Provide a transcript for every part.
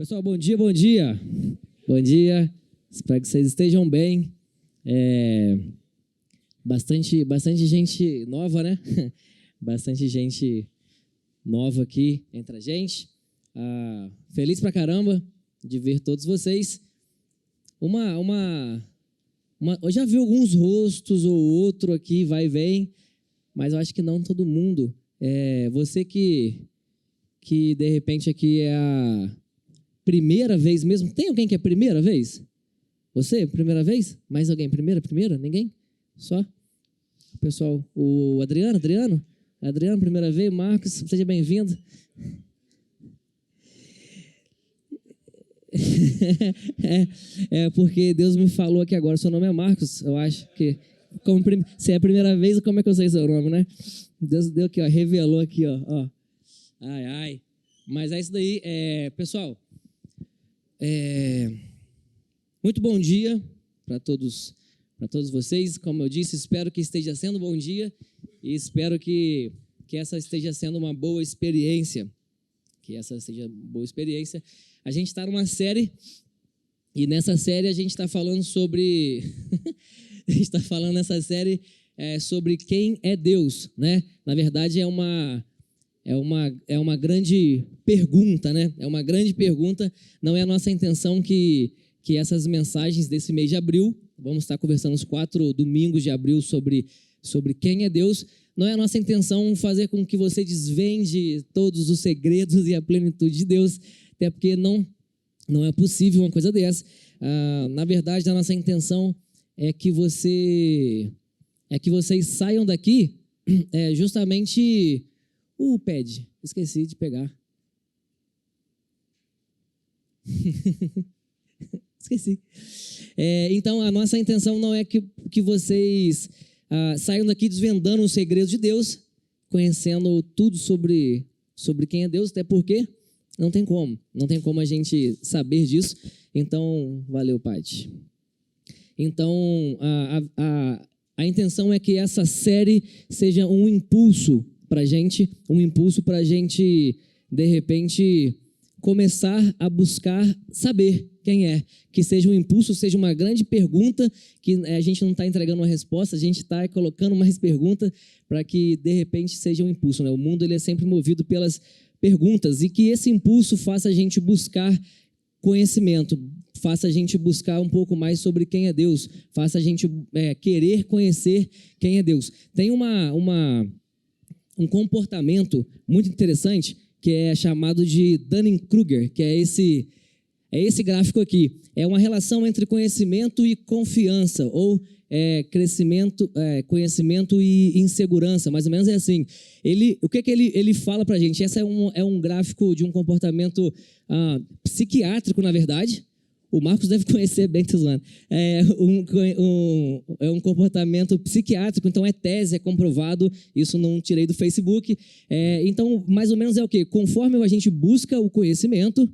Pessoal, bom dia, bom dia. Bom dia, espero que vocês estejam bem. Bastante gente nova, né? Bastante gente nova aqui entre a gente. Feliz pra caramba de ver todos vocês. Eu já vi alguns rostos ou outro aqui, vai e vem, mas eu acho que não todo mundo. Você que de repente aqui é a primeira vez mesmo. Tem alguém que é primeira vez? Você, primeira vez? Mais alguém? Primeira? Ninguém? Só? Pessoal, o Adriano, primeira vez. Marcos, seja bem-vindo. Porque Deus me falou aqui agora, seu nome é Marcos, eu acho que, se é a primeira vez, como é que eu sei seu nome, né? Deus deu aqui, ó, revelou aqui, ó. Ai. Mas é isso daí, pessoal, muito bom dia para todos vocês. Como eu disse, espero que esteja sendo um bom dia e espero que essa esteja sendo uma boa experiência. A gente está numa série e nessa série a gente está falando sobre sobre quem é Deus, né? Na verdade é uma grande pergunta, né? É uma grande pergunta. Não é a nossa intenção que essas mensagens desse mês de abril, vamos estar conversando os 4 domingos de abril sobre quem é Deus. Não é a nossa intenção fazer com que você desvende todos os segredos e a plenitude de Deus, até porque não é possível uma coisa dessa. Na verdade, a nossa intenção é que vocês saiam daqui justamente... pad, esqueci de pegar. Esqueci. Então, a nossa intenção não é que vocês saiam daqui desvendando os segredos de Deus, conhecendo tudo sobre quem é Deus, até porque não tem como a gente saber disso. Então, valeu, Paty. Então, a intenção é que essa série seja um impulso para a gente, de repente, começar a buscar saber quem é. Que seja um impulso, seja uma grande pergunta, que a gente não está entregando uma resposta, a gente está colocando mais pergunta para que, de repente, seja um impulso, né? O mundo ele é sempre movido pelas perguntas e que esse impulso faça a gente buscar conhecimento, faça a gente buscar um pouco mais sobre quem é Deus, faça a gente querer conhecer quem é Deus. Tem um comportamento muito interessante que é chamado de Dunning-Kruger, que é esse gráfico aqui. É uma relação entre conhecimento e confiança, ou conhecimento e insegurança, mais ou menos é assim. O que ele fala para a gente? Esse é um gráfico de um comportamento psiquiátrico, na verdade. O Marcos deve conhecer bem, Tuzlano. É um comportamento psiquiátrico, então é tese, é comprovado, isso não tirei do Facebook. Então, mais ou menos é o quê? Conforme a gente busca o conhecimento,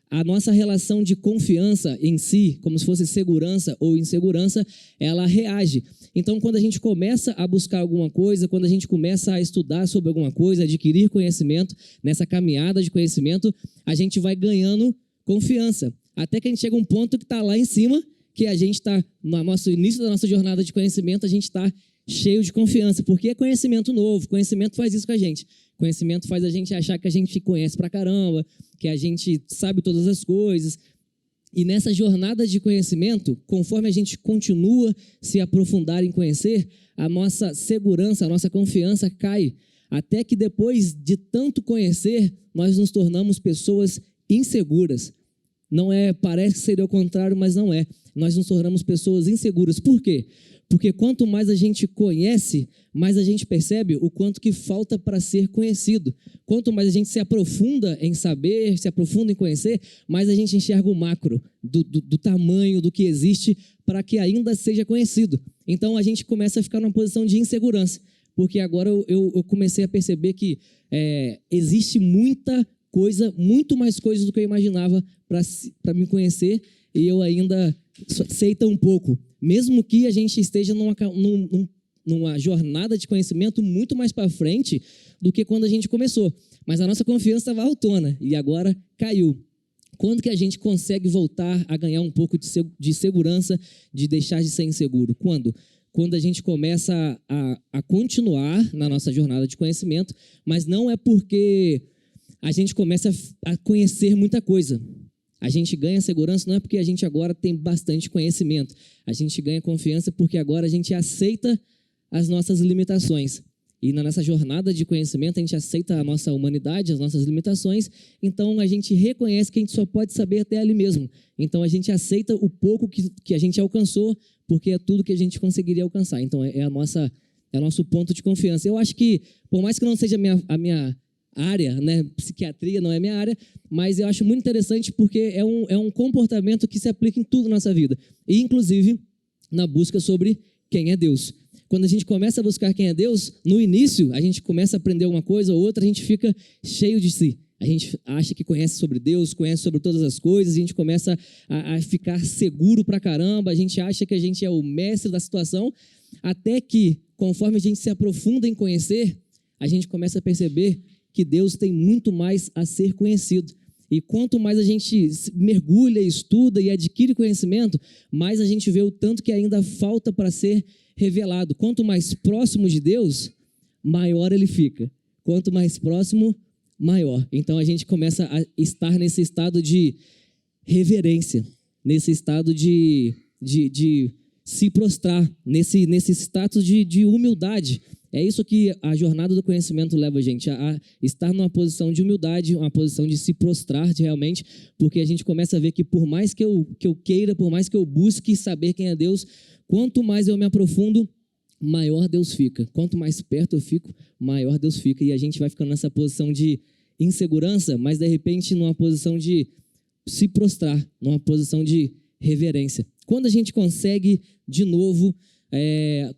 a nossa relação de confiança em si, como se fosse segurança ou insegurança, ela reage. Então, quando a gente começa a buscar alguma coisa, quando a gente começa a estudar sobre alguma coisa, adquirir conhecimento, nessa caminhada de conhecimento, a gente vai ganhando confiança. Até que a gente chega a um ponto que está lá em cima, que a gente está, no nosso início da nossa jornada de conhecimento, a gente está cheio de confiança, porque é conhecimento novo, conhecimento faz isso com a gente. Conhecimento faz a gente achar que a gente conhece pra caramba, que a gente sabe todas as coisas. E nessa jornada de conhecimento, conforme a gente continua se aprofundar em conhecer, a nossa segurança, a nossa confiança cai. Até que depois de tanto conhecer, nós nos tornamos pessoas inseguras. Parece que seria o contrário, mas não é. Nós nos tornamos pessoas inseguras. Por quê? Porque quanto mais a gente conhece, mais a gente percebe o quanto que falta para ser conhecido. Quanto mais a gente se aprofunda em saber, se aprofunda em conhecer, mais a gente enxerga o macro do tamanho do que existe para que ainda seja conhecido. Então, a gente começa a ficar numa posição de insegurança. Porque agora eu comecei a perceber que existe muita coisa, muito mais coisas do que eu imaginava para me conhecer, e eu ainda sei tão pouco. Mesmo que a gente esteja numa jornada de conhecimento muito mais para frente do que quando a gente começou. Mas a nossa confiança estava autona e agora caiu. Quando que a gente consegue voltar a ganhar um pouco de segurança, de deixar de ser inseguro? Quando? Quando a gente começa a continuar na nossa jornada de conhecimento, mas não é porque a gente começa a conhecer muita coisa. A gente ganha segurança não é porque a gente agora tem bastante conhecimento. A gente ganha confiança porque agora a gente aceita as nossas limitações. E na nossa jornada de conhecimento, a gente aceita a nossa humanidade, as nossas limitações, então a gente reconhece que a gente só pode saber até ali mesmo. Então a gente aceita o pouco que a gente alcançou, porque é tudo que a gente conseguiria alcançar. Então é o nosso ponto de confiança. Eu acho que, por mais que não seja a minha área, né, psiquiatria não é minha área, mas eu acho muito interessante porque é um comportamento que se aplica em tudo na nossa vida, e inclusive na busca sobre quem é Deus. Quando a gente começa a buscar quem é Deus, no início, a gente começa a aprender uma coisa ou outra, a gente fica cheio de si. A gente acha que conhece sobre Deus, conhece sobre todas as coisas, a gente começa a ficar seguro pra caramba, a gente acha que a gente é o mestre da situação, até que, conforme a gente se aprofunda em conhecer, a gente começa a perceber que Deus tem muito mais a ser conhecido. E quanto mais a gente mergulha, estuda e adquire conhecimento, mais a gente vê o tanto que ainda falta para ser revelado. Quanto mais próximo de Deus, maior ele fica. Quanto mais próximo, maior. Então a gente começa a estar nesse estado de reverência, nesse estado de se prostrar, nesse status de humildade. É isso que a jornada do conhecimento leva a gente, a estar numa posição de humildade, uma posição de se prostrar realmente, porque a gente começa a ver que por mais que eu queira, por mais que eu busque saber quem é Deus, quanto mais eu me aprofundo, maior Deus fica. Quanto mais perto eu fico, maior Deus fica. E a gente vai ficando nessa posição de insegurança, mas de repente numa posição de se prostrar, numa posição de reverência. Quando a gente consegue, de novo,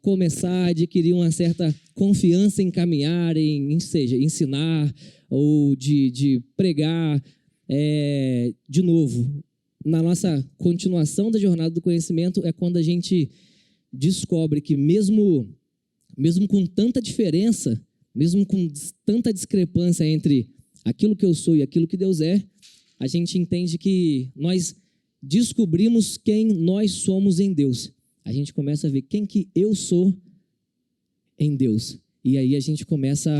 começar a adquirir uma certa confiança em caminhar, seja ensinar ou de pregar, de novo, na nossa continuação da jornada do conhecimento, é quando a gente descobre que mesmo com tanta diferença, mesmo com tanta discrepância entre aquilo que eu sou e aquilo que Deus é, a gente entende que nós descobrimos quem nós somos em Deus. A gente começa a ver quem que eu sou em Deus. E aí a gente começa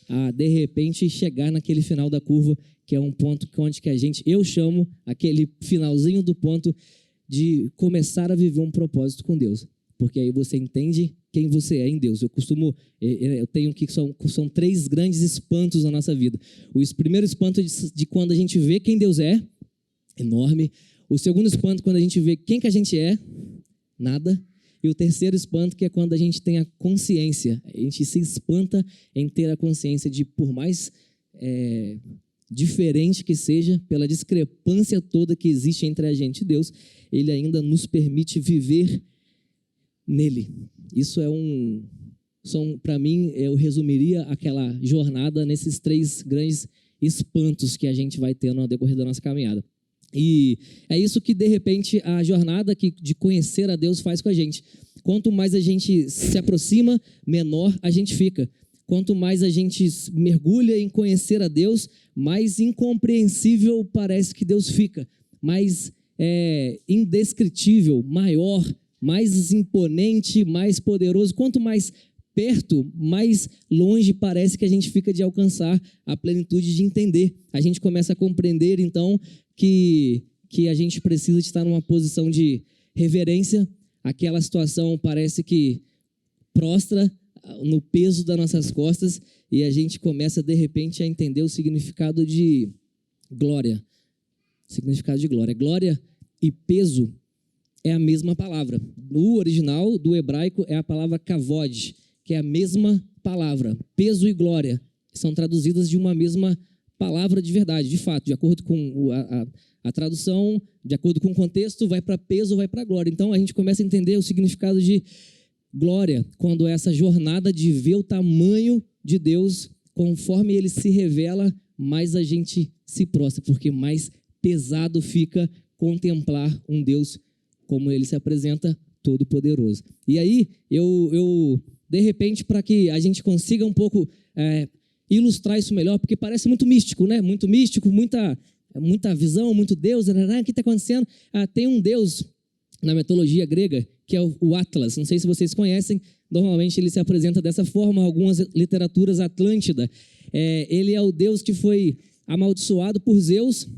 a de repente, chegar naquele final da curva, que é um ponto onde eu chamo aquele finalzinho do ponto de começar a viver um propósito com Deus. Porque aí você entende quem você é em Deus. Eu tenho que são 3 grandes espantos na nossa vida. O primeiro espanto de quando a gente vê quem Deus é, enorme. O segundo espanto, quando a gente vê quem que a gente é, nada. E o terceiro espanto, que é quando a gente tem a consciência. A gente se espanta em ter a consciência de, por mais diferente que seja, pela discrepância toda que existe entre a gente e Deus, Ele ainda nos permite viver nele. Isso para mim, eu resumiria aquela jornada nesses 3 grandes espantos que a gente vai ter no decorrer da nossa caminhada. E é isso que, de repente, a jornada de conhecer a Deus faz com a gente. Quanto mais a gente se aproxima, menor a gente fica. Quanto mais a gente mergulha em conhecer a Deus, mais incompreensível parece que Deus fica. Mais indescritível, maior, mais imponente, mais poderoso. Quanto mais perto, mais longe parece que a gente fica de alcançar a plenitude de entender. A gente começa a compreender, então, que a gente precisa de estar numa posição de reverência. Aquela situação parece que prostra no peso das nossas costas e a gente começa, de repente, a entender o significado de glória. Significado de glória. Glória e peso é a mesma palavra. No original do hebraico é a palavra kavod, que é a mesma palavra. Peso e glória são traduzidas de uma mesma palavra de verdade, de fato, de acordo com a tradução, de acordo com o contexto, vai para peso, vai para glória. Então a gente começa a entender o significado de glória, quando essa jornada de ver o tamanho de Deus, conforme Ele se revela, mais a gente se prostra, porque mais pesado fica contemplar um Deus como Ele se apresenta, todo-poderoso. E aí, eu de repente, para que a gente consiga um pouco ilustrar isso melhor, porque parece muito místico, né? Muito místico, muita muita visão, muito Deus, o que está acontecendo? Tem um Deus na mitologia grega, que é o Atlas. Não sei se vocês conhecem, normalmente ele se apresenta dessa forma, algumas literaturas Atlântida. Ele é o Deus que foi amaldiçoado por Zeus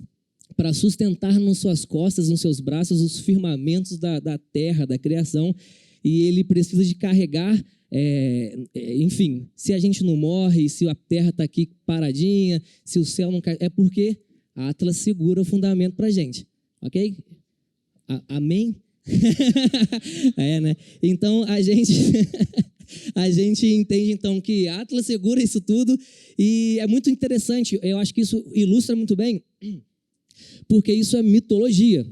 para sustentar nas suas costas, nos seus braços, os firmamentos da terra, da criação, e ele precisa de carregar, enfim, se a gente não morre, se a terra está aqui paradinha, se o céu não cai, é porque Atlas segura o fundamento para a gente, ok? Amém? Né? Então, a gente entende então que Atlas segura isso tudo, e é muito interessante, eu acho que isso ilustra muito bem, porque isso é mitologia,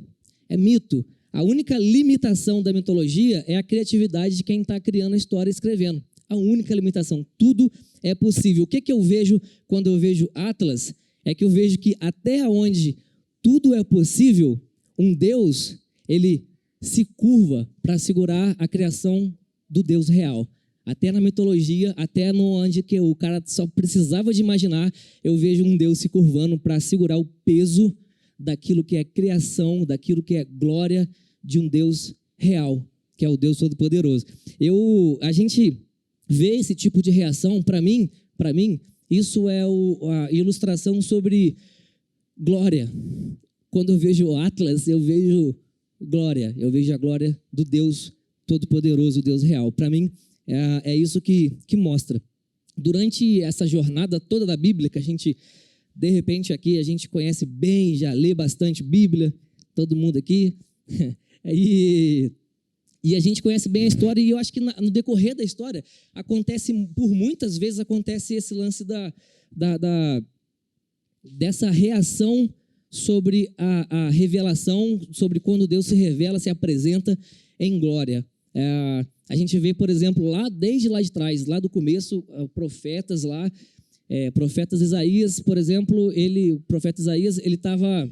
é mito. A única limitação da mitologia é a criatividade de quem está criando a história e escrevendo. A única limitação. Tudo é possível. O que eu vejo quando eu vejo Atlas? É que eu vejo que até onde tudo é possível, um Deus, ele se curva para segurar a criação do Deus real. Até na mitologia, até no onde que o cara só precisava de imaginar, eu vejo um Deus se curvando para segurar o peso daquilo que é criação, daquilo que é glória de um Deus real, que é o Deus Todo-Poderoso. A gente vê esse tipo de reação, para mim, isso é a ilustração sobre glória. Quando eu vejo o Atlas, eu vejo glória, eu vejo a glória do Deus Todo-Poderoso, o Deus real. Para mim, é isso que mostra. Durante essa jornada toda da Bíblia, que a gente, de repente, aqui a gente conhece bem, já lê bastante Bíblia, todo mundo aqui, e a gente conhece bem a história, e eu acho que no decorrer da história, por muitas vezes acontece esse lance dessa reação sobre a revelação, sobre quando Deus se revela, se apresenta em glória. A gente vê, por exemplo, desde lá de trás, lá do começo, profetas lá, profetas Isaías, por exemplo, o profeta Isaías, ele estava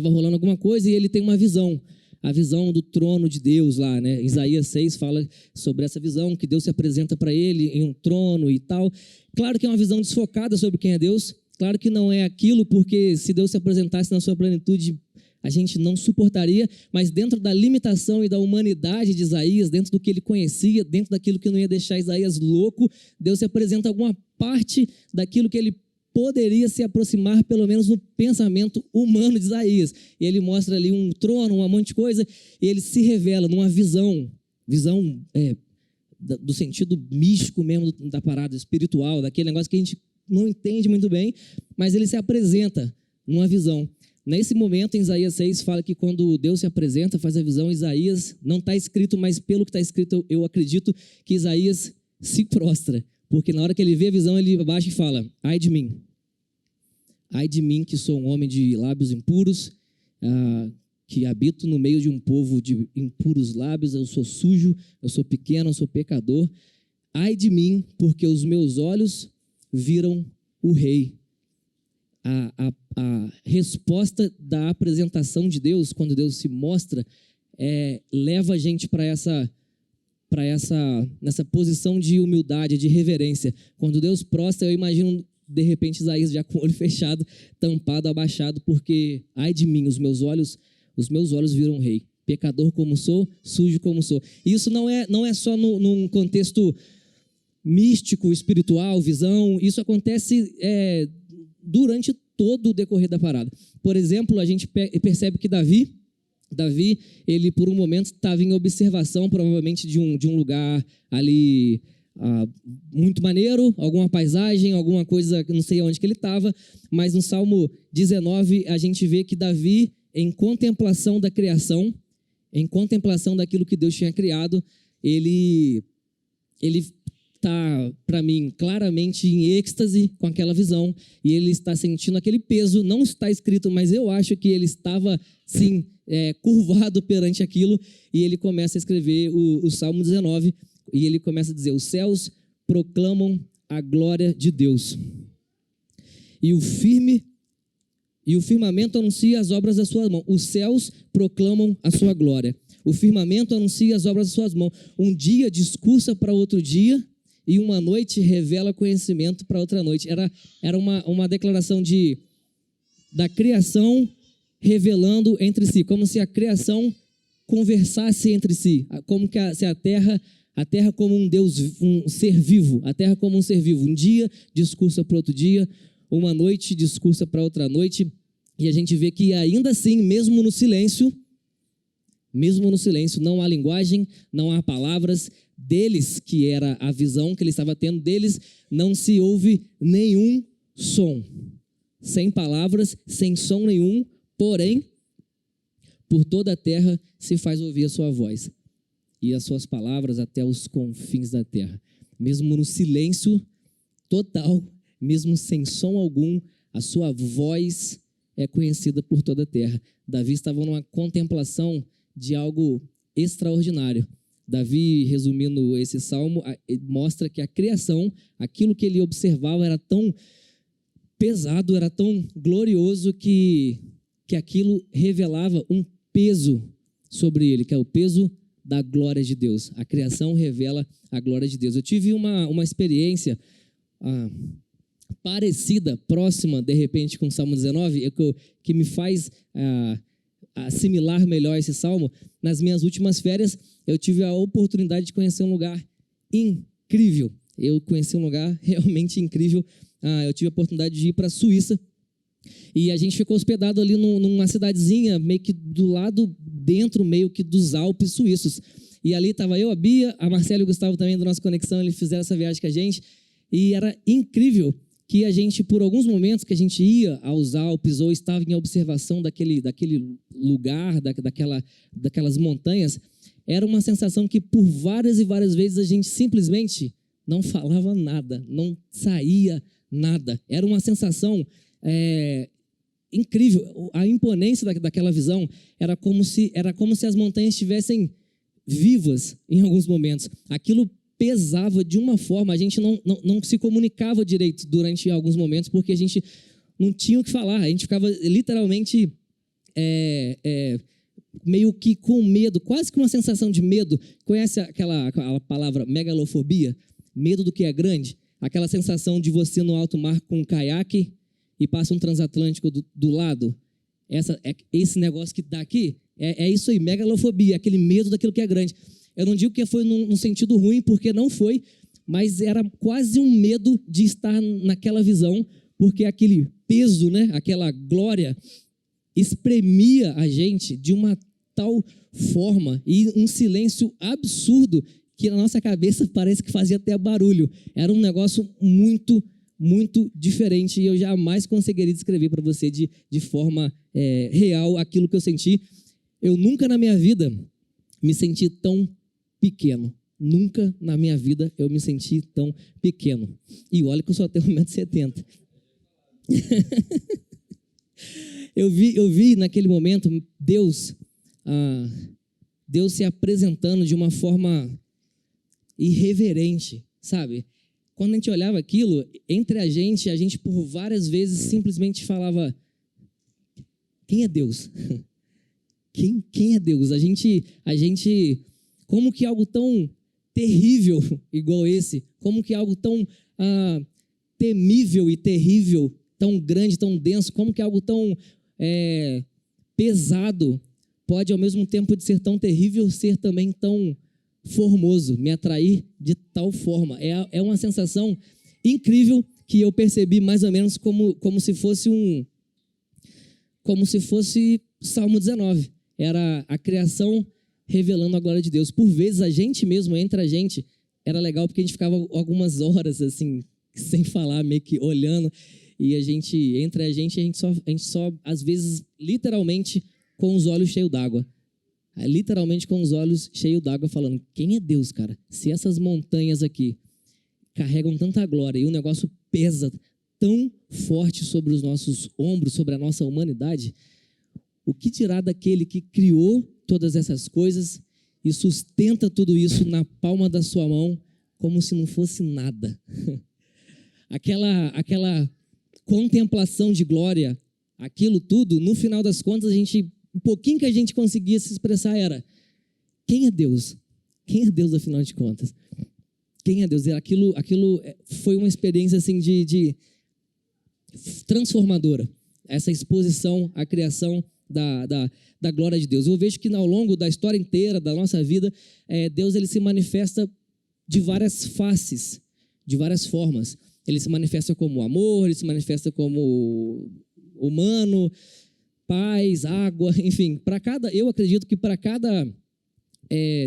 rolando alguma coisa e ele tem uma visão, a visão do trono de Deus lá, né? Isaías 6 fala sobre essa visão, que Deus se apresenta para ele em um trono e tal. Claro que é uma visão desfocada sobre quem é Deus, claro que não é aquilo, porque se Deus se apresentasse na sua plenitude, a gente não suportaria, mas dentro da limitação e da humanidade de Isaías, dentro do que ele conhecia, dentro daquilo que não ia deixar Isaías louco, Deus se apresenta alguma parte daquilo que ele poderia se aproximar, pelo menos no pensamento humano de Isaías. E ele mostra ali um trono, um monte de coisa, e ele se revela numa visão do sentido místico mesmo da parada espiritual, daquele negócio que a gente não entende muito bem, mas ele se apresenta numa visão. Nesse momento, em Isaías 6, fala que quando Deus se apresenta, faz a visão, Isaías, não está escrito, mas pelo que está escrito, eu acredito que Isaías se prostra, porque na hora que ele vê a visão, ele abaixa e fala, ai de mim, que sou um homem de lábios impuros, que habito no meio de um povo de impuros lábios, eu sou sujo, eu sou pequeno, eu sou pecador, ai de mim, porque os meus olhos viram o rei. A resposta da apresentação de Deus, quando Deus se mostra, leva a gente para nessa posição de humildade, de reverência. Quando Deus prostra, eu imagino, de repente, Isaías já com o olho fechado, tampado, abaixado, porque, ai de mim, os meus olhos viram o rei. Pecador como sou, sujo como sou. E isso não é só num contexto místico, espiritual, visão, isso acontece durante todo o decorrer da parada. Por exemplo, a gente percebe que Davi, ele por um momento estava em observação, provavelmente de um lugar ali muito maneiro, alguma paisagem, alguma coisa, não sei onde que ele estava, mas no Salmo 19 a gente vê que Davi, em contemplação da criação, em contemplação daquilo que Deus tinha criado, ele está, para mim, claramente em êxtase com aquela visão, e ele está sentindo aquele peso, não está escrito, mas eu acho que ele estava, sim, curvado perante aquilo, e ele começa a escrever o Salmo 19, e ele começa a dizer, os céus proclamam a glória de Deus, e o firmamento anuncia as obras da sua mão, os céus proclamam a sua glória, o firmamento anuncia as obras das suas mãos, um dia discursa para outro dia, e uma noite revela conhecimento para outra noite. Era uma declaração de da criação revelando entre si, como se a criação conversasse entre si, como que se a terra como um Deus, um ser vivo, a terra como um ser vivo, um dia discursa para outro dia, uma noite discursa para outra noite, e a gente vê que ainda assim, mesmo no silêncio, não há linguagem, não há palavras, deles, que era a visão que ele estava tendo, deles não se ouve nenhum som, sem palavras, sem som nenhum, porém, por toda a terra se faz ouvir a sua voz e as suas palavras até os confins da terra. Mesmo no silêncio total, mesmo sem som algum, a sua voz é conhecida por toda a terra. Davi estava numa contemplação de algo extraordinário. Davi, resumindo esse salmo, mostra que a criação, aquilo que ele observava era tão pesado, era tão glorioso que aquilo revelava um peso sobre ele, que é o peso da glória de Deus. A criação revela a glória de Deus. Eu tive uma experiência parecida, próxima, de repente, com o Salmo 19, que me faz assimilar melhor esse salmo. Nas minhas últimas férias, eu tive a oportunidade de conhecer um lugar incrível. Eu conheci um lugar realmente incrível. Eu tive a oportunidade de ir para a Suíça. E a gente ficou hospedado ali numa cidadezinha, meio que do lado dentro, meio que dos Alpes suíços. E ali estava eu, a Bia, a Marcela e o Gustavo também do Nossa Conexão, eles fizeram essa viagem com a gente. E era incrível que a gente, por alguns momentos que a gente ia aos Alpes ou estava em observação daquele lugar, daquelas montanhas, era uma sensação que por várias e várias vezes a gente simplesmente não falava nada, não saía nada. Era uma sensação incrível. A imponência daquela visão era como se as montanhas estivessem vivas em alguns momentos. Aquilo pesava de uma forma, a gente não se comunicava direito durante alguns momentos, porque a gente não tinha o que falar, a gente ficava literalmente meio que com medo, quase que uma sensação de medo. Conhece aquela palavra megalofobia? Medo do que é grande? Aquela sensação de você no alto mar com um caiaque e passa um transatlântico do lado. Esse negócio que dá aqui, é isso aí, megalofobia, aquele medo daquilo que é grande. Eu não digo que foi num sentido ruim, porque não foi, mas era quase um medo de estar naquela visão, porque aquele peso, né, aquela glória, espremia a gente de uma tal forma, e um silêncio absurdo, que na nossa cabeça parece que fazia até barulho. Era um negócio muito, muito diferente, e eu jamais conseguiria descrever para você de forma real aquilo que eu senti. Eu nunca na minha vida me senti tão pequeno. Nunca na minha vida eu me senti tão pequeno. E olha que eu só tenho 1,70 m. Eu vi naquele momento Deus se apresentando de uma forma irreverente, sabe? Quando a gente olhava aquilo, entre a gente por várias vezes simplesmente falava: quem é Deus? Quem é Deus? A gente, como que algo tão terrível igual esse, como que algo tão temível e terrível, tão grande, tão denso, como que algo tão pesado pode, ao mesmo tempo de ser tão terrível, ser também tão formoso, me atrair de tal forma. É uma sensação incrível que eu percebi mais ou menos como se fosse Salmo 19. Era a criação revelando a glória de Deus. Por vezes, a gente mesmo, entre a gente, era legal porque a gente ficava algumas horas, assim, sem falar, meio que olhando, e entre a gente só, às vezes, literalmente, com os olhos cheios d'água. Literalmente com os olhos cheios d'água, falando: quem é Deus, cara? Se essas montanhas aqui carregam tanta glória e o negócio pesa tão forte sobre os nossos ombros, sobre a nossa humanidade, o que dirá daquele que criou todas essas coisas e sustenta tudo isso na palma da sua mão como se não fosse nada? Aquela contemplação de glória, aquilo tudo, no final das contas, o pouquinho que a gente conseguia se expressar era: quem é Deus? Quem é Deus, afinal de contas? Quem é Deus? Aquilo foi uma experiência assim de transformadora. essa exposição à criação da glória de Deus. Eu vejo que ao longo da história inteira da nossa vida, Deus ele se manifesta de várias faces, de várias formas. Ele se manifesta como amor, ele se manifesta como humano, paz, água, enfim. Eu acredito que para cada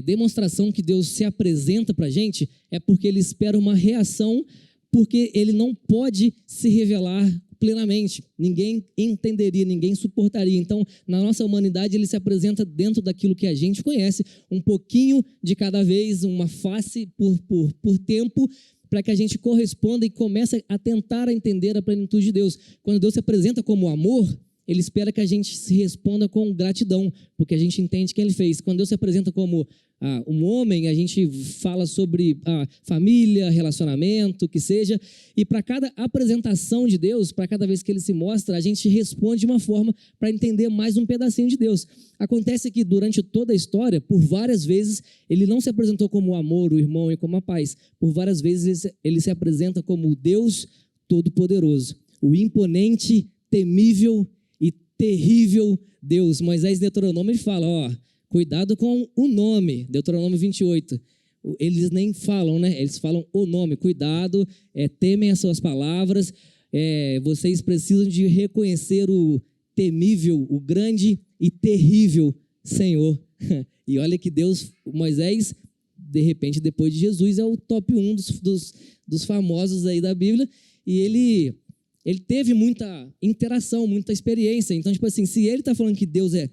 demonstração que Deus se apresenta para a gente, é porque ele espera uma reação, porque ele não pode se revelar plenamente. Ninguém entenderia, ninguém suportaria. Então, na nossa humanidade, ele se apresenta dentro daquilo que a gente conhece, um pouquinho de cada vez, uma face por tempo, para que a gente corresponda e comece a tentar entender a plenitude de Deus. Quando Deus se apresenta como amor, ele espera que a gente se responda com gratidão, porque a gente entende quem ele fez. Quando Deus se apresenta como um homem, a gente fala sobre família, relacionamento, que seja. E para cada apresentação de Deus, para cada vez que ele se mostra, a gente responde de uma forma para entender mais um pedacinho de Deus. Acontece que durante toda a história, por várias vezes, ele não se apresentou como o amor, o irmão e como a paz. Por várias vezes ele se apresenta como o Deus Todo-Poderoso, o imponente, temível e terrível Deus. Moisés, em Deuteronômio, ele fala, cuidado com o nome, Deuteronômio 28. Eles nem falam, né? Eles falam o nome, cuidado, temem as suas palavras, vocês precisam de reconhecer o temível, o grande e terrível Senhor. E olha que Deus, Moisés, de repente, depois de Jesus, é o top 1 dos famosos aí da Bíblia, e ele teve muita interação, muita experiência. Então, tipo assim, se ele está falando que Deus é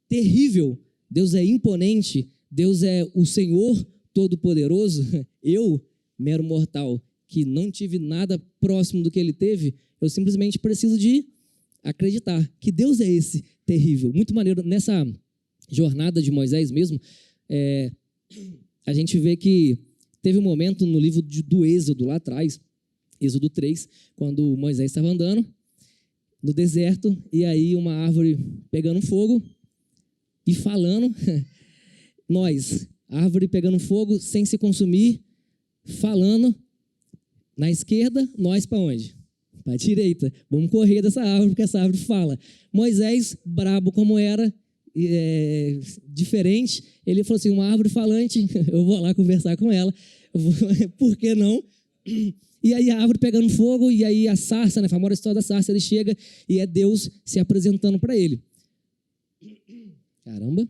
terrível, Deus é imponente, Deus é o Senhor Todo-Poderoso, eu, mero mortal, que não tive nada próximo do que ele teve, eu simplesmente preciso de acreditar que Deus é esse terrível. Muito maneiro. Nessa jornada de Moisés mesmo, a gente vê que teve um momento no livro do Êxodo, lá atrás, Êxodo 3, quando Moisés estava andando no deserto, e aí uma árvore pegando fogo e falando, árvore pegando fogo sem se consumir, falando, na esquerda, nós para onde? Para a direita. Vamos correr dessa árvore, porque essa árvore fala. Moisés, brabo como era, diferente, ele falou assim, uma árvore falante, eu vou lá conversar com ela, por que não? E aí a árvore pegando fogo, e aí a sarça, a famosa história da sarça, ele chega e é Deus se apresentando para ele. Caramba.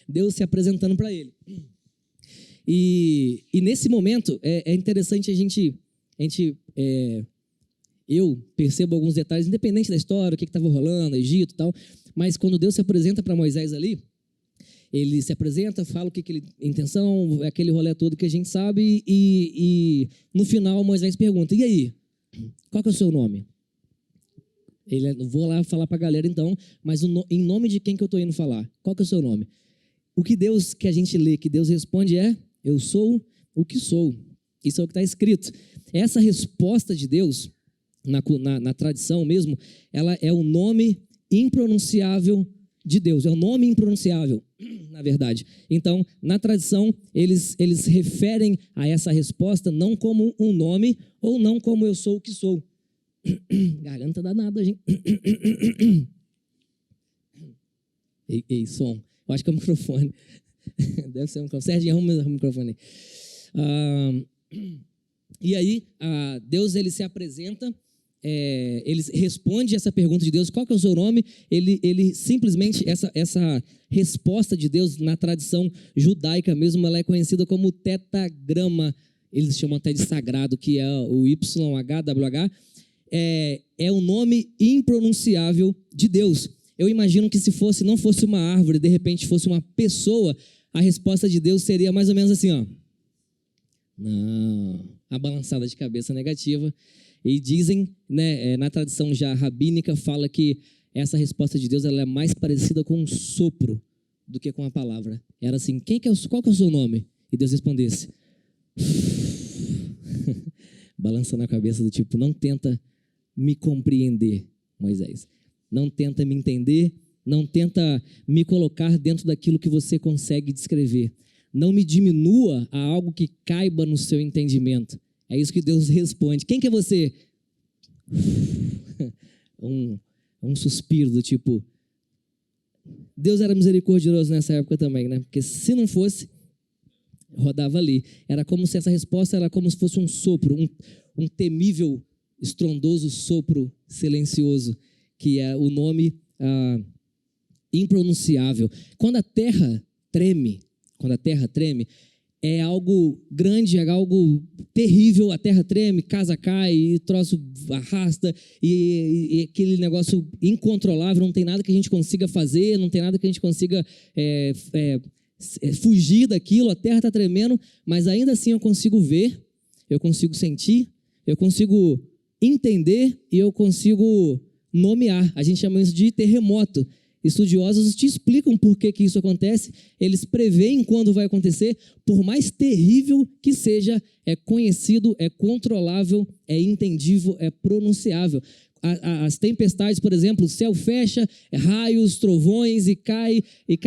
Deus se apresentando para ele. E nesse momento, é interessante eu percebo alguns detalhes, independente da história, o que estava rolando, Egito e tal, mas quando Deus se apresenta para Moisés ali, ele se apresenta, fala o que ele intenção, aquele rolê todo que a gente sabe, e no final Moisés pergunta, e aí, qual que é o seu nome? Vou lá falar para a galera então, mas em nome de quem que eu estou indo falar? Qual que é o seu nome? O que a gente lê, que Deus responde eu sou o que sou. Isso é o que está escrito. Essa resposta de Deus, na tradição mesmo, ela é o nome impronunciável de Deus, é o nome impronunciável, na verdade. Então, na tradição, eles referem a essa resposta não como um nome, ou não como eu sou o que sou. Garganta danada, gente. Ei, som. Eu acho que é o microfone. Deve ser o microfone. Serginho, arruma o microfone aí. E aí, Deus, ele se apresenta, ele responde essa pergunta de Deus, qual que é o seu nome? Ele simplesmente, essa resposta de Deus, na tradição judaica mesmo, ela é conhecida como tetagrama, eles chamam até de sagrado, que é o YHWH, é o nome impronunciável de Deus. Eu imagino que se não fosse uma árvore, de repente fosse uma pessoa, a resposta de Deus seria mais ou menos assim, Não, a balançada de cabeça negativa. E dizem, na tradição já rabínica, fala que essa resposta de Deus ela é mais parecida com um sopro do que com a palavra. Era assim, qual que é o seu nome? E Deus respondesse. Balançando a cabeça do tipo, não tenta me compreender, Moisés. Não tenta me entender, não tenta me colocar dentro daquilo que você consegue descrever. Não me diminua a algo que caiba no seu entendimento. É isso que Deus responde. Quem que é você? Um suspiro do tipo... Deus era misericordioso nessa época também, né? Porque se não fosse, rodava ali. Era como se essa resposta era como se fosse um sopro, um temível, estrondoso sopro silencioso, que é o nome impronunciável. Quando a terra treme, é algo grande, é algo terrível, a terra treme, casa cai, e troço arrasta, e aquele negócio incontrolável, não tem nada que a gente consiga fazer, não tem nada que a gente consiga fugir daquilo, a terra está tremendo, mas ainda assim eu consigo ver, eu consigo sentir, eu consigo entender e eu consigo nomear. A gente chama isso de terremoto. Estudiosos te explicam por que isso acontece, eles preveem quando vai acontecer, por mais terrível que seja, é conhecido, é controlável, é entendível, é pronunciável. As tempestades, por exemplo, o céu fecha, raios, trovões e cai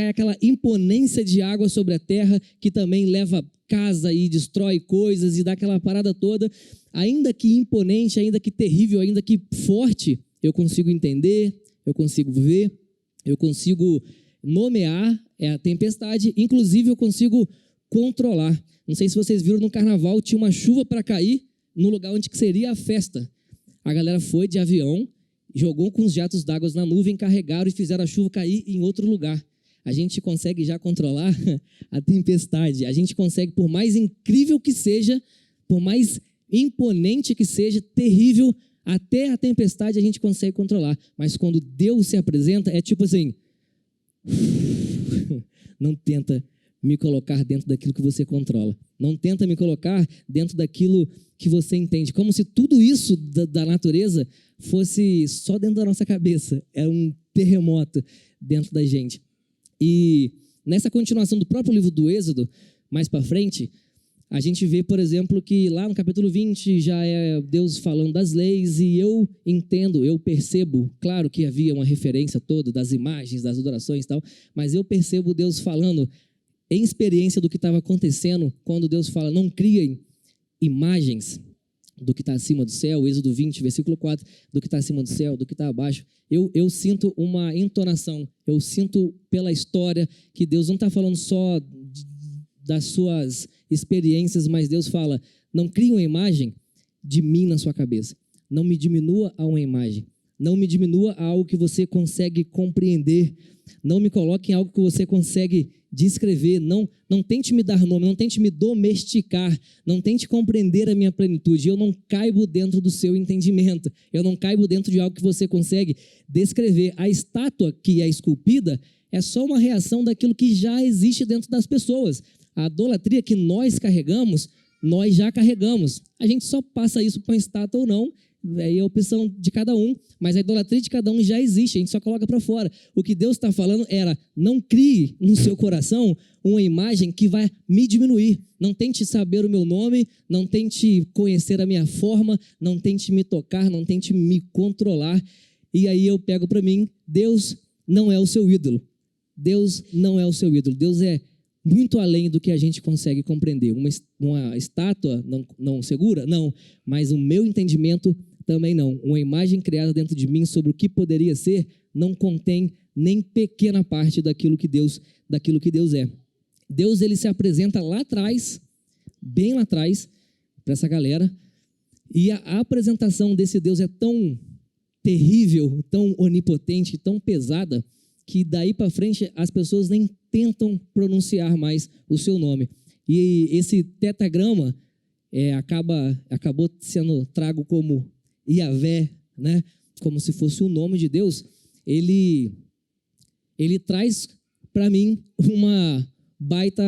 aquela imponência de água sobre a terra que também leva casa e destrói coisas e dá aquela parada toda. Ainda que imponente, ainda que terrível, ainda que forte, eu consigo entender, eu consigo ver, eu consigo nomear a tempestade, inclusive eu consigo controlar. Não sei se vocês viram no carnaval, tinha uma chuva para cair no lugar onde que seria a festa. A galera foi de avião, jogou com os jatos d'água na nuvem, carregaram e fizeram a chuva cair em outro lugar. A gente consegue já controlar a tempestade. A gente consegue, por mais incrível que seja, por mais imponente que seja, terrível, até a tempestade a gente consegue controlar. Mas quando Deus se apresenta, é tipo assim... Não tenta me colocar dentro daquilo que você controla. Não tenta me colocar dentro daquilo que você entende. Como se tudo isso da natureza fosse só dentro da nossa cabeça. É um terremoto dentro da gente. E nessa continuação do próprio livro do Êxodo, mais para frente... A gente vê, por exemplo, que lá no capítulo 20 já é Deus falando das leis e eu entendo, eu percebo, claro que havia uma referência toda das imagens, das adorações e tal, mas eu percebo Deus falando em experiência do que estava acontecendo quando Deus fala, não criem imagens do que está acima do céu, Êxodo 20, versículo 4, do que está acima do céu, do que está abaixo. Eu sinto uma entonação, eu sinto pela história que Deus não está falando só das suas experiências, mas Deus fala, não crie uma imagem de mim na sua cabeça, não me diminua a uma imagem, não me diminua a algo que você consegue compreender, não me coloque em algo que você consegue descrever, não tente me dar nome, não tente me domesticar, não tente compreender a minha plenitude, eu não caibo dentro do seu entendimento, eu não caibo dentro de algo que você consegue descrever. A estátua que é esculpida é só uma reação daquilo que já existe dentro das pessoas. A idolatria que nós carregamos, nós já carregamos. A gente só passa isso para uma estátua ou não, aí é a opção de cada um, mas a idolatria de cada um já existe, a gente só coloca para fora. O que Deus está falando era, não crie no seu coração uma imagem que vai me diminuir. Não tente saber o meu nome, não tente conhecer a minha forma, não tente me tocar, não tente me controlar. E aí eu pego para mim, Deus não é o seu ídolo. Deus não é o seu ídolo. Deus é muito além do que a gente consegue compreender. Uma estátua não segura? Não. Mas o meu entendimento também não. Uma imagem criada dentro de mim sobre o que poderia ser não contém nem pequena parte daquilo que Deus é. Deus, ele se apresenta lá atrás, bem lá atrás, para essa galera, e a apresentação desse Deus é tão terrível, tão onipotente, tão pesada, que daí para frente as pessoas nem tentam pronunciar mais o seu nome. E esse tetagrama acabou sendo trago como Iavé, né? Como se fosse o nome de Deus. Ele traz para mim uma baita,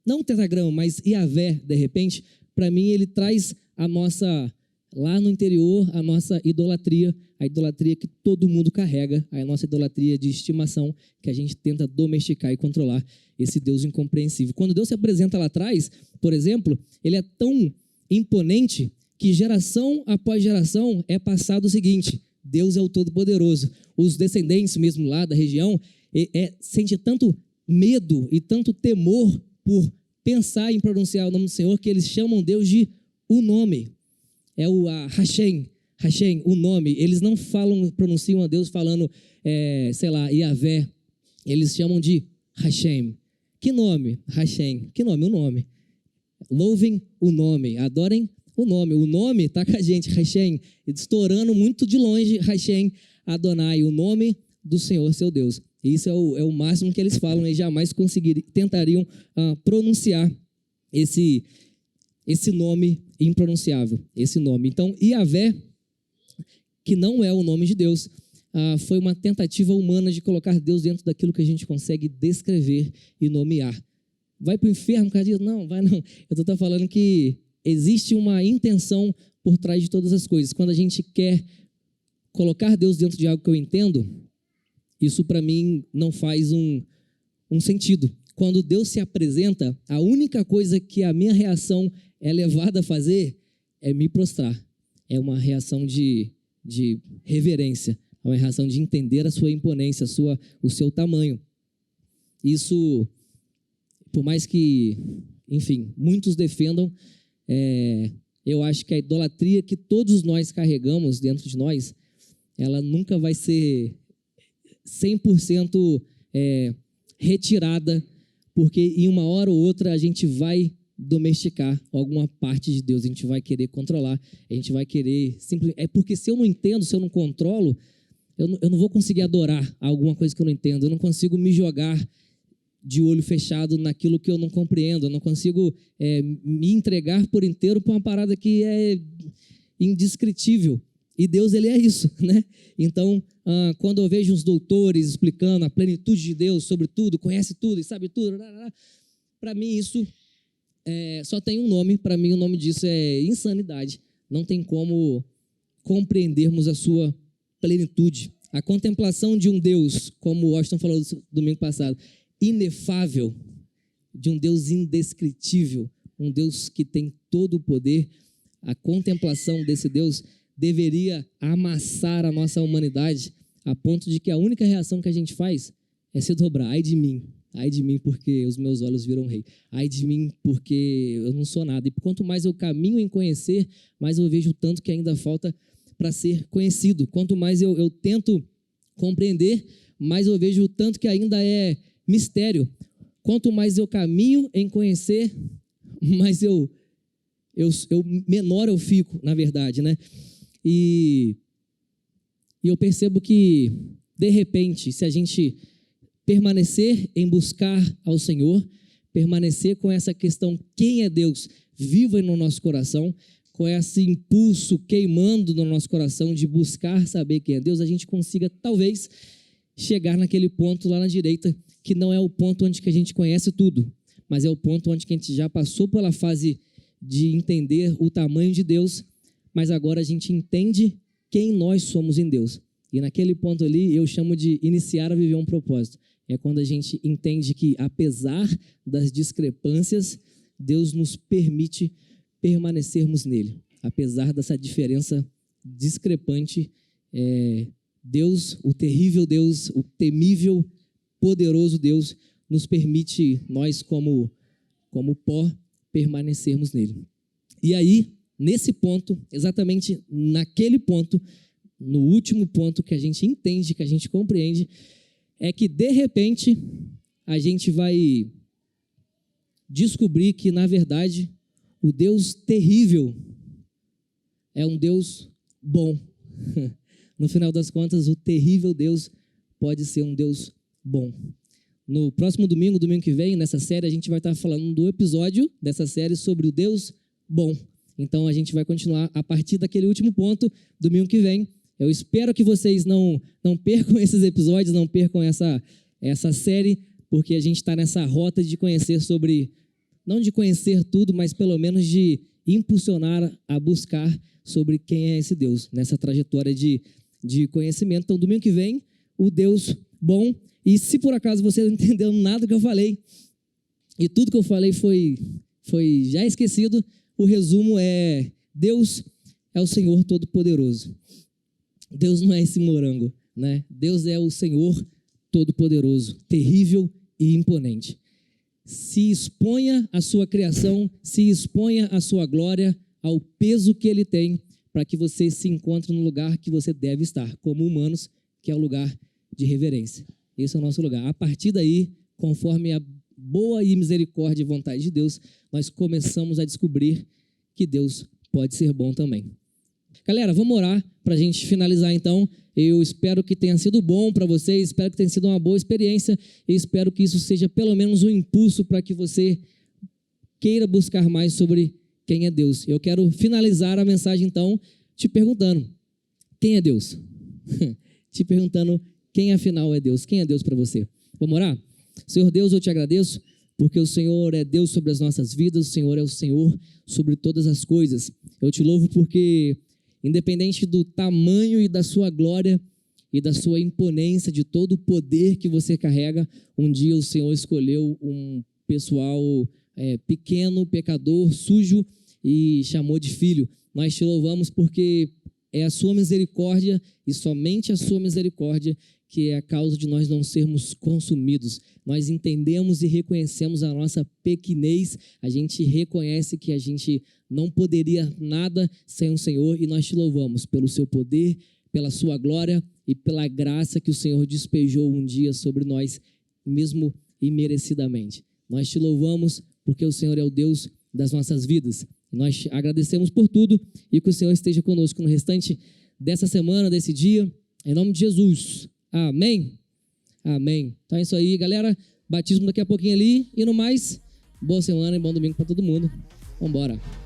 não tetagrama, mas Iavé, de repente, para mim ele traz a nossa, lá no interior, a nossa idolatria, a idolatria que todo mundo carrega, a nossa idolatria de estimação, que a gente tenta domesticar e controlar esse Deus incompreensível. Quando Deus se apresenta lá atrás, por exemplo, ele é tão imponente que geração após geração é passado o seguinte, Deus é o Todo-Poderoso. Os descendentes mesmo lá da região sentem tanto medo e tanto temor por pensar em pronunciar o nome do Senhor que eles chamam Deus de o nome. É o Hashem, o nome. Eles não pronunciam a Deus falando, sei lá, Yahvé. Eles chamam de Hashem. Que nome? Hashem. Que nome? O nome. Louvem o nome, adorem o nome. O nome está com a gente, Hashem, estourando muito de longe, Hashem Adonai, o nome do Senhor, seu Deus. Isso é o máximo que eles falam, e jamais tentariam pronunciar esse nome impronunciável, esse nome. Então, Yahvé, que não é o nome de Deus, foi uma tentativa humana de colocar Deus dentro daquilo que a gente consegue descrever e nomear. Vai para o inferno por causa disso? Não, vai não. Eu estou falando que existe uma intenção por trás de todas as coisas. Quando a gente quer colocar Deus dentro de algo que eu entendo, isso para mim não faz um sentido. Quando Deus se apresenta, a única coisa que a minha reação é levada a fazer é me prostrar. É uma reação de reverência, é uma reação de entender a sua imponência, o seu tamanho. Isso, por mais que, enfim, muitos defendam, eu acho que a idolatria que todos nós carregamos dentro de nós, ela nunca vai ser 100% retirada, porque em uma hora ou outra a gente vai domesticar alguma parte de Deus, a gente vai querer controlar, a gente vai querer simplesmente... porque se eu não entendo, se eu não controlo, eu não vou conseguir adorar alguma coisa que eu não entendo, eu não consigo me jogar de olho fechado naquilo que eu não compreendo, eu não consigo me entregar por inteiro para uma parada que é indescritível. E Deus, ele é isso, né? Então, quando eu vejo uns doutores explicando a plenitude de Deus sobre tudo, conhece tudo e sabe tudo, para mim isso só tem um nome, para mim o nome disso é insanidade. Não tem como compreendermos a sua plenitude. A contemplação de um Deus, como o Washington falou domingo passado, inefável, de um Deus indescritível, um Deus que tem todo o poder, a contemplação desse Deus deveria amassar a nossa humanidade a ponto de que a única reação que a gente faz é se dobrar. Ai de mim porque os meus olhos viram rei. Ai de mim porque eu não sou nada. E quanto mais eu caminho em conhecer, mais eu vejo o tanto que ainda falta para ser conhecido. Quanto mais eu tento compreender, mais eu vejo o tanto que ainda é mistério. Quanto mais eu caminho em conhecer, mais menor eu fico, na verdade, né? E eu percebo que, de repente, se a gente permanecer em buscar ao Senhor, permanecer com essa questão, quem é Deus, viva no nosso coração, com esse impulso queimando no nosso coração de buscar saber quem é Deus, a gente consiga, talvez, chegar naquele ponto lá na direita, que não é o ponto onde que a gente conhece tudo, mas é o ponto onde que a gente já passou pela fase de entender o tamanho de Deus, mas agora a gente entende quem nós somos em Deus. E naquele ponto ali, eu chamo de iniciar a viver um propósito. É quando a gente entende que, apesar das discrepâncias, Deus nos permite permanecermos nele. Apesar dessa diferença discrepante, Deus, o terrível Deus, o temível, poderoso Deus, nos permite, nós como pó, permanecermos nele. E aí, nesse ponto, exatamente naquele ponto, no último ponto que a gente entende, que a gente compreende, é que, de repente, a gente vai descobrir que, na verdade, o Deus terrível é um Deus bom. No final das contas, o terrível Deus pode ser um Deus bom. No próximo domingo que vem, nessa série, a gente vai estar falando do episódio dessa série sobre o Deus bom. Então, a gente vai continuar a partir daquele último ponto, domingo que vem. Eu espero que vocês não percam esses episódios, não percam essa série, porque a gente está nessa rota de conhecer sobre, não de conhecer tudo, mas pelo menos de impulsionar a buscar sobre quem é esse Deus, nessa trajetória de conhecimento. Então, domingo que vem, o Deus bom. E se por acaso você não entendeu nada do que eu falei, e tudo que eu falei foi já esquecido, o resumo é: Deus é o Senhor Todo-Poderoso. Deus não é esse morango, né? Deus é o Senhor Todo-Poderoso, terrível e imponente. Se exponha à sua criação, se exponha à sua glória, ao peso que ele tem para que você se encontre no lugar que você deve estar, como humanos, que é o lugar de reverência. Esse é o nosso lugar. A partir daí, conforme a boa e misericórdia e vontade de Deus, nós começamos a descobrir que Deus pode ser bom também. Galera, vamos orar para a gente finalizar então. Eu espero que tenha sido bom para vocês, espero que tenha sido uma boa experiência e espero que isso seja pelo menos um impulso para que você queira buscar mais sobre quem é Deus. Eu quero finalizar a mensagem então te perguntando, quem é Deus? Te perguntando quem afinal é Deus, quem é Deus para você? Vamos orar? Senhor Deus, eu te agradeço porque o Senhor é Deus sobre as nossas vidas, o Senhor é o Senhor sobre todas as coisas. Eu te louvo porque, independente do tamanho e da sua glória e da sua imponência, de todo o poder que você carrega, um dia o Senhor escolheu um pessoal pequeno, pecador, sujo e chamou de filho. Nós te louvamos porque é a sua misericórdia e somente a sua misericórdia que é a causa de nós não sermos consumidos. Nós entendemos e reconhecemos a nossa pequenez, a gente reconhece que a gente não poderia nada sem o Senhor e nós te louvamos pelo seu poder, pela sua glória e pela graça que o Senhor despejou um dia sobre nós, mesmo imerecidamente. Nós te louvamos porque o Senhor é o Deus das nossas vidas. Nós agradecemos por tudo e que o Senhor esteja conosco no restante dessa semana, desse dia, em nome de Jesus. Amém? Amém. Então é isso aí, galera. Batismo daqui a pouquinho ali. E no mais, boa semana e bom domingo para todo mundo. Vambora.